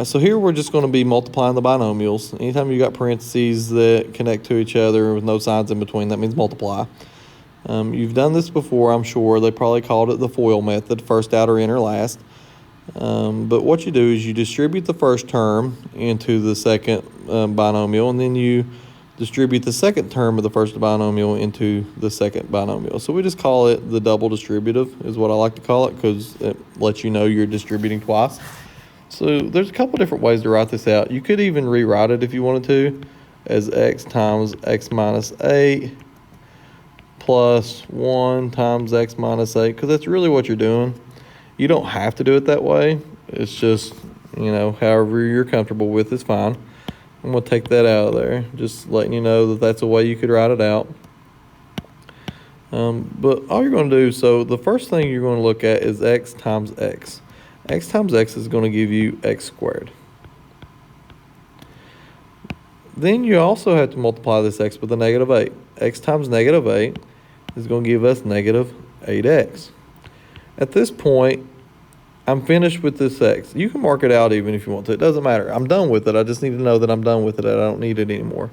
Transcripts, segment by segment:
So here we're just going to be multiplying the binomials. Anytime you got parentheses that connect to each other with no signs in between, that means multiply. You've done this before, I'm sure. They probably called it the FOIL method, first outer inner last. But what you do is you distribute the first term into the second binomial, and then you distribute the second term of the first binomial into the second binomial. So we just call it the double distributive is what I like to call it, because it lets you know you're distributing twice. So there's a couple different ways to write this out. You could even rewrite it if you wanted to as x times x minus 8 plus 1 times x minus 8, because that's really what you're doing. You don't have to do it that way. It's just, however you're comfortable with is fine. I'm going to take that out of there, just letting you know that that's a way you could write it out. But all you're going to do, so the first thing you're going to look at is x times x. X times x is going to give you x squared. Then you also have to multiply this x with a negative 8. X times negative 8 is going to give us negative 8x. At this point, I'm finished with this x. You can mark it out even if you want to. It doesn't matter. I'm done with it. I just need to know that I'm done with it. I don't need it anymore.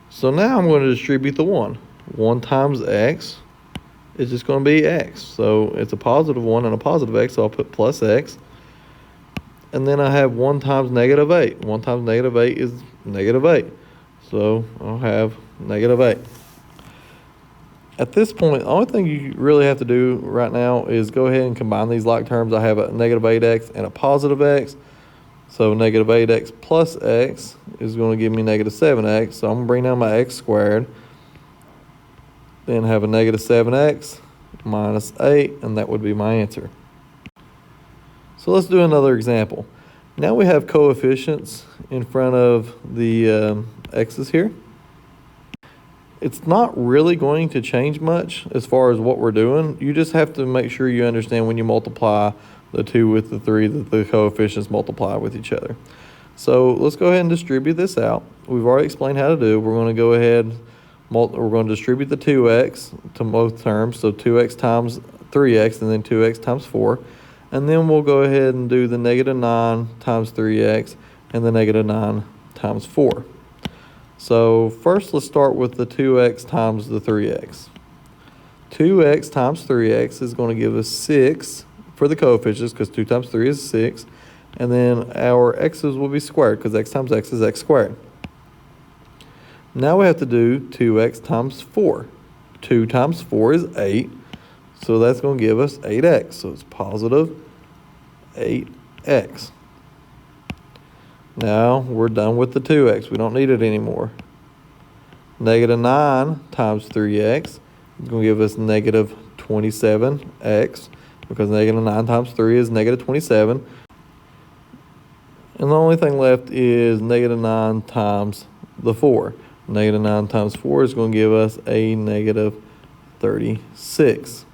So now I'm going to distribute the 1. 1 times x is just going to be x. So it's a positive 1 and a positive x, so I'll put plus x. And then I have 1 times negative 8. 1 times negative 8 is negative 8. So I'll have negative 8. At this point, the only thing you really have to do right now is go ahead and combine these like terms. I have a negative 8x and a positive x. So negative 8x plus x is going to give me negative 7x. So I'm going to bring down my x squared. Then have a negative 7x minus 8, and that would be my answer. So let's do another example. Now we have coefficients in front of the x's here. It's not really going to change much as far as what we're doing. You just have to make sure you understand when you multiply the 2 with the 3 that the coefficients multiply with each other. So let's go ahead and distribute this out. We've already explained how to do. We're going to go ahead, we're going to distribute the 2x to both terms. So 2x times 3x and then 2x times 4. And then we'll go ahead and do the negative 9 times 3x and the negative 9 times 4. So first let's start with the 2x times the 3x. 2x times 3x is going to give us 6 for the coefficients, because 2 times 3 is 6. And then our x's will be squared, because x times x is x squared. Now we have to do 2x times 4. 2 times 4 is 8. So that's going to give us 8x. So it's positive 8x. Now we're done with the 2x. We don't need it anymore. Negative 9 times 3x is going to give us negative 27x, because negative 9 times 3 is negative 27. And the only thing left is negative 9 times the 4. Negative 9 times 4 is going to give us a negative 36.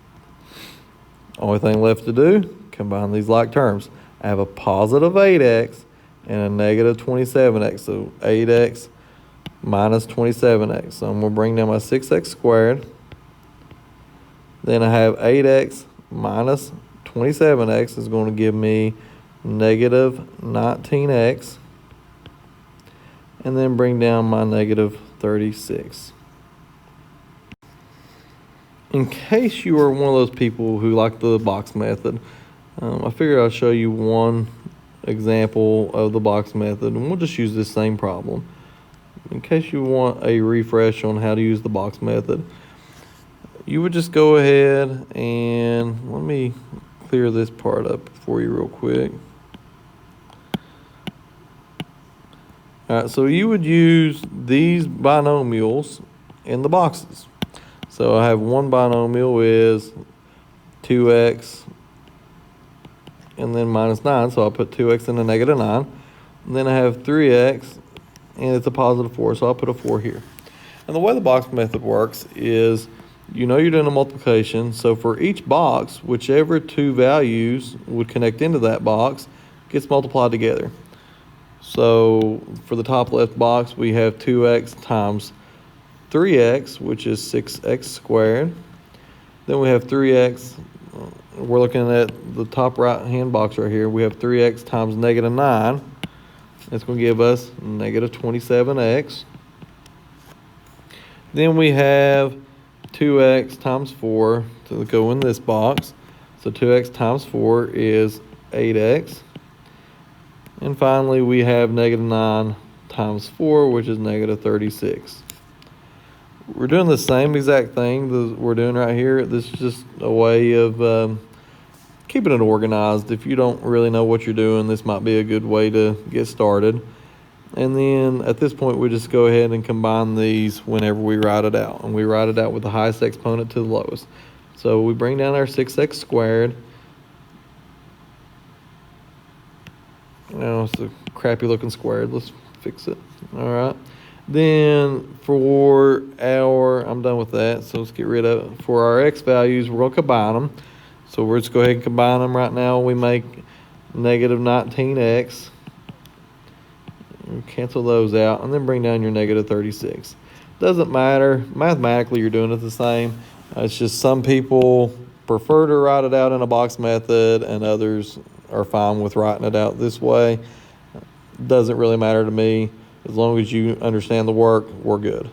Only thing left to do, combine these like terms. I have a positive 8x and a negative 27x, so 8x minus 27x. So I'm going to bring down my 6x squared. Then I have 8x minus 27x is going to give me negative 19x. And then bring down my negative 36. In case you are one of those people who like the box method, I figured I'll show you one example of the box method, and we'll just use this same problem. In case you want a refresh on how to use the box method, you would just go ahead and let me clear this part up for you real quick. All right, so you would use these binomials in the boxes. So I have one binomial is 2x and then minus 9, so I'll put 2x and a negative 9. And then I have 3x, and it's a positive 4, so I'll put a 4 here. And the way the box method works is, you're doing a multiplication, so for each box, whichever two values would connect into that box gets multiplied together. So for the top left box, we have 2x times 3x, which is 6x squared. Then we have 3x we're looking at the top right-hand box right here. We have 3x times negative 9. That's going to give us negative 27x. Then we have 2x times 4 to go in this box. So 2x times 4 is 8x. And finally, we have negative 9 times 4, which is negative 36. We're doing the same exact thing that we're doing right here. This is just a way of keeping it organized. If you don't really know what you're doing, this might be a good way to get started. And then at this point, we just go ahead and combine these whenever we write it out. And we write it out with the highest exponent to the lowest. So we bring down our 6x squared. Now it's a crappy looking squared. Let's fix it. All right. Then for our, I'm done with that. So let's get rid of it. For our x values, we're going to combine them. So we're just go ahead and combine them right now. We make negative 19x. Cancel those out and then bring down your negative 36. Doesn't matter. Mathematically, you're doing it the same. It's just some people prefer to write it out in a box method and others are fine with writing it out this way. Doesn't really matter to me. As long as you understand the work, we're good.